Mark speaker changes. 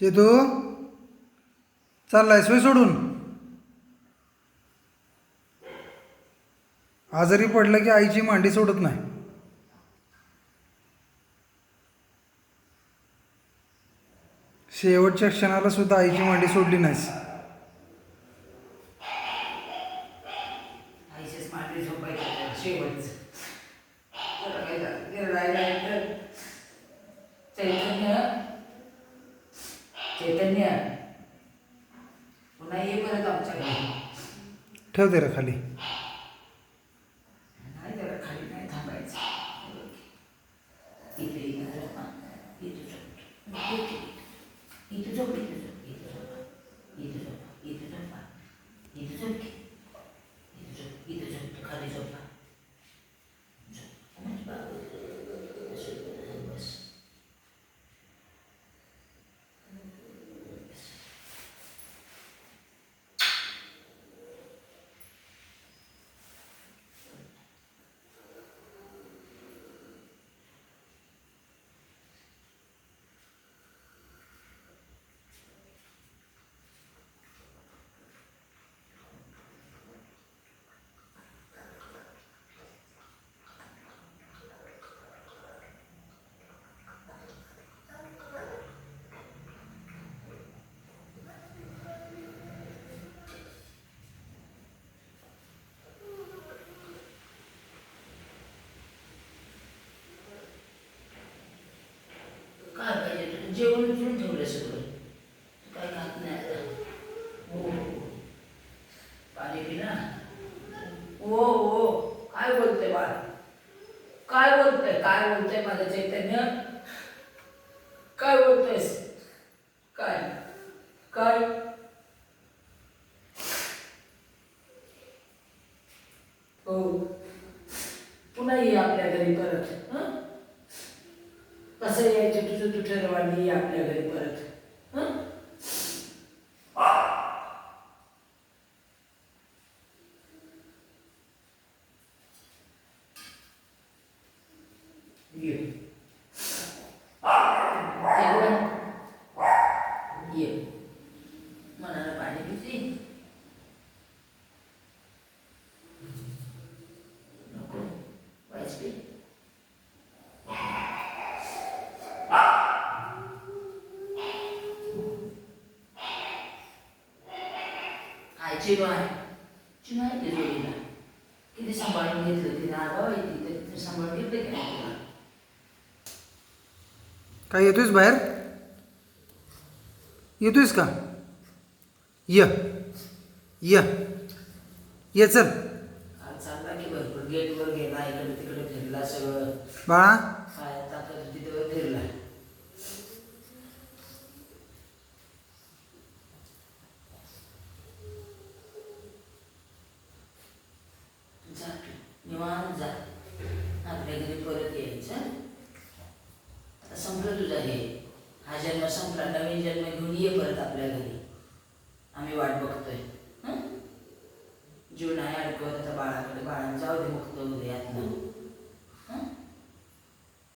Speaker 1: चेतू चाललाय सोय सोडून. आजारी पडलं की आईची मांडी सोडत नाही. शेवटच्या क्षणाला सुद्धा आईची मांडी सोडली नाहीस.
Speaker 2: आईचीच मांडी झोपायची शेवटचं. जरा काय झालं राहिलं चैतन्य चैतन्य पुन्हा ये परत आमच्या घरी.
Speaker 1: ठेव ते रे खाली.
Speaker 2: नाही जरा खाली नाही थांबायचं. इथे इथे झोपा इथे झोप इथे झोप इथे झोप इथे झोपा इथे झोपा इथे झोपा इथे झोप इथे झोप इथे झोप खाली झोपा. बस काय पाहिजे जेवण उचलून ठेवलं सगळं. काय खात नाही आता. हो पाणी पिना. हो हो काय बोलतंय बाळ. काय बोलतंय माझं चैतन्य. काय बोलतोयस. काय काय हो पुन्हा ये आपल्या घरी परत. हं कसं यायचं तुझं तू ठरवानी ये आपल्या घरी परत. हं ये ये मनाला पाणी पिते. नको वाईस पे काय चिनू आहे. चिनू आहे ते जोडीला. किती सांभाळून घेतलं तिने. आगाव आहे ती तरी सांभाळून घेतलं की नाही तुला.
Speaker 1: काय येतोयस बाहेर. येतोयस का. य य ये चल.
Speaker 2: आज चालला की भरपूर गेटवर गेला इकडे तिकडे फिरला सगळं.
Speaker 1: बाळा
Speaker 2: काय ताकद तिथे फिरला. जा निवांत जा. आपल्या घरी परत यायचं. आता संपलं तुझं हे. हा जन्म संपला. नवीन जन्म घेऊन ये परत आपल्या घरी. आम्ही वाट बघतोय. हं जीव नाही अडकवत आता बाळाकडे. बाळाला जाऊ दे मुक्त होऊ दे यातनं.